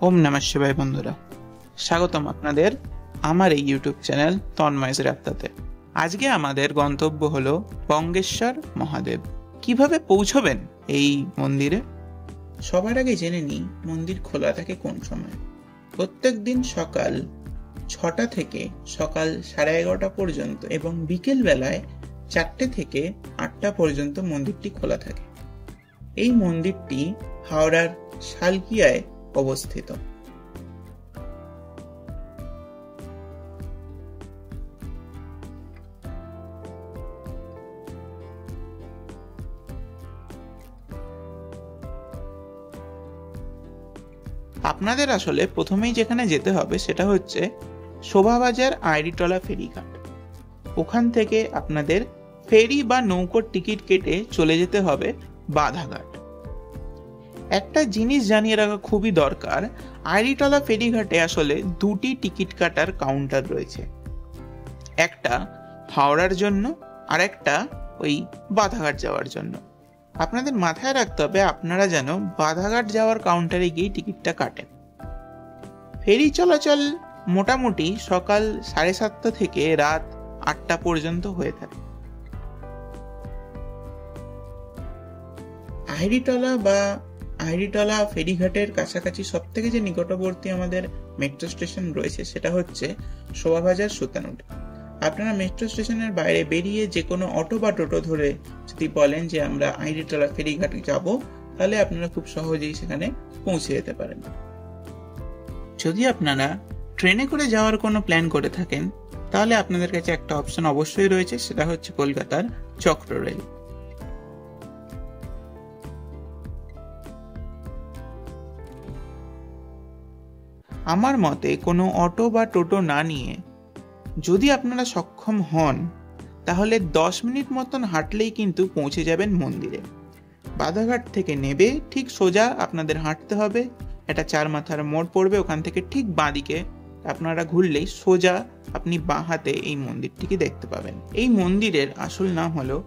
ওম নমঃ শিবায় বন্ধুরা, স্বাগতম আপনাদের আমার এই ইউটিউব চ্যানেল তন্ময়ের রাস্তাতে। আজকে আমাদের গন্তব্য হলো বঙ্গেশ্বর মহাদেব। কিভাবে পৌঁছবেন এই মন্দিরে? সবার আগে জেনে নিই মন্দির খোলা থাকে কোন সময়। প্রত্যেক দিন সকাল 6টা থেকে সকাল 11:30 পর্যন্ত এবং বিকেল বেলায় 4টে থেকে 8টা পর্যন্ত মন্দিরটি খোলা থাকে। এই মন্দিরটি হাওড়ার শালকিয়ায় অবস্থিত। আপনাদের আসলে প্রথমেই যেখানে যেতে হবে সেটা হচ্ছে শোভাবাজার আইরিটলা ফেরিঘাট। ওখান থেকে আপনাদের ফেরি বা নৌকোর টিকিট কেটে চলে যেতে হবে বাধাঘাট। একটা জিনিস জানিয়ে রাখা খুবই দরকার, আইরিটলা ফেরিঘাটে আসলে দুটি টিকিট কাটার কাউন্টার রয়েছে, একটা হাওড়ার জন্য আর একটা ওই বাধাঘাট যাওয়ার জন্য। আপনাদের মাথায় রাখতে হবে আপনারা যেন বাধাঘাট যাওয়ার কাউন্টারে গিয়ে টিকিটটা কাটেন। ফেরি চলাচল মোটামুটি সকাল 7:30 থেকে রাত 8টা পর্যন্ত হয়ে থাকে। আইরিটলা ফেরিঘাটের কাছাকাছি সব থেকে যে নিকটবর্তী আমাদের মেট্রো স্টেশন রয়েছে সেটা হচ্ছে শোভাবাজার সুতানুটি। আপনারা মেট্রো স্টেশনের বাইরে বেরিয়ে যে কোনো অটো বা টোটো ধরে যদি বলেন যে আমরা আইরিটলা ফেরিঘাট যাব, তাহলে আপনারা খুব সহজেই সেখানে পৌঁছে যেতে পারেন। যদি আপনারা ট্রেনে করে যাওয়ার কোনো প্ল্যান করে থাকেন তাহলে আপনাদের কাছে একটা অপশন অবশ্যই রয়েছে, সেটা হচ্ছে কলকাতার চক্র রেল। আমার মতে কোনো অটো বা টোটো না নিয়ে যদি আপনারা সক্ষম হন তাহলে 10 মিনিট মতন হাঁটলেই কিন্তু পৌঁছে যাবেন মন্দিরে। বাধাঘাট থেকে নেবে ঠিক সোজা আপনাদের হাঁটতে হবে, একটা 4 মাথার মোড় পড়বে, ওখান থেকে ঠিক বাঁদিকে আপনারা ঘুরলেই সোজা আপনি বাঁ হাতে এই মন্দিরটিকে দেখতে পাবেন। এই মন্দিরের আসল নাম হলো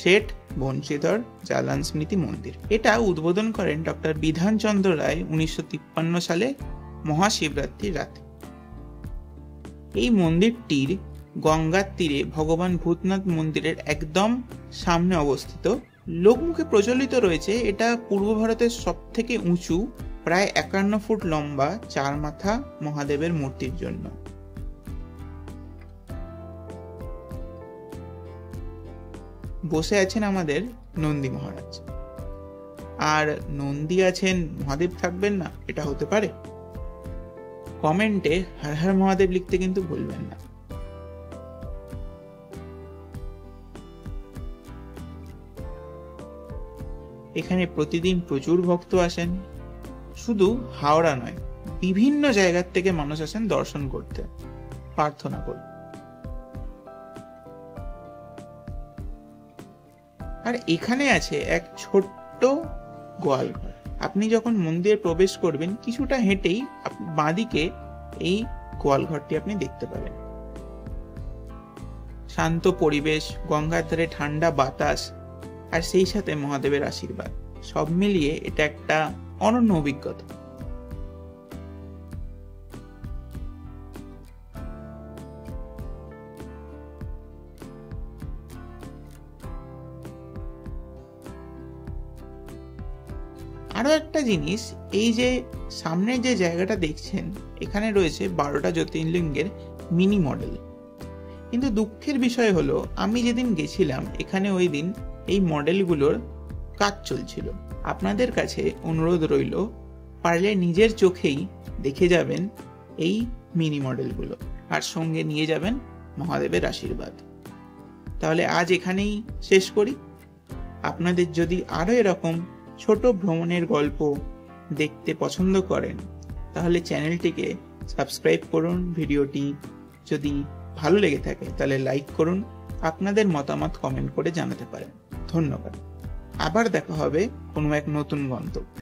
শেঠ বংশীধর জালান স্মৃতি মন্দির। এটা উদ্বোধন করেন ডক্টর বিধানচন্দ্র রায় 1953 সালে মহাশিবরাত্রির রাতে। এই মন্দিরটির গঙ্গার তীরে ভগবান ভূতনাথ মন্দিরের একদম সামনে অবস্থিত। লোকমুখে প্রচলিত রয়েছে এটা পূর্ব ভারতের সব থেকে উঁচু প্রায় 51 ফুট লম্বা 4 মাথা মহাদেবের মূর্তির জন্য। বসে আছেন আমাদের নন্দী মহারাজ, আর নন্দী আছেন মহাদেব থাকবেন না, এটা হতে পারে? কমেন্টে হর হর মহাদেব লিখতে কিন্তু ভুলবেন না। এখানে প্রতিদিন প্রচুর ভক্ত আসেন, শুধু হাওড়া নয় বিভিন্ন জায়গার থেকে মানুষ আসেন দর্শন করতে, প্রার্থনা করতে। আর এখানে আছে এক ছোট্ট গোয়ালঘর। আপনি যখন মন্দিরে প্রবেশ করবেন কিছুটা হেঁটেই বাঁদিকে এই গোয়ালঘরটি আপনি দেখতে পাবেন। শান্ত পরিবেশ, গঙ্গার ধারে ঠান্ডা বাতাস আর সেই সাথে মহাদেবের আশীর্বাদ, সব মিলিয়ে এটা একটা অনন্য অভিজ্ঞতা। আরো একটা জিনিস, এই যে সামনের যে জায়গাটা দেখছেন এখানে রয়েছে 12টা জ্যোতির্লিঙ্গের মিনি মডেল। কিন্তু দুঃখের বিষয় হলো আমি যেদিন গেছিলাম এখানে ওই দিন এই মডেলগুলোর কাজ চলছিল। আপনাদের কাছে অনুরোধ রইল পারলে নিজের চোখেই দেখে যাবেন এই মিনি মডেলগুলো, আর সঙ্গে নিয়ে যাবেন মহাদেবের আশীর্বাদ। তাহলে আজ এখানেই শেষ করি। আপনাদের যদি আরো এরকম ছোট ভ্রমণের গল্প দেখতে পছন্দ করেন তাহলে চ্যানেলটিকে সাবস্ক্রাইব করুন। ভিডিওটি যদি ভালো লেগে থাকে তাহলে লাইক করুন, আপনাদের মতামত কমেন্ট করে জানাতে পারেন। ধন্যবাদ। আবার দেখা হবে কোনো এক নতুন গন্তব্যে।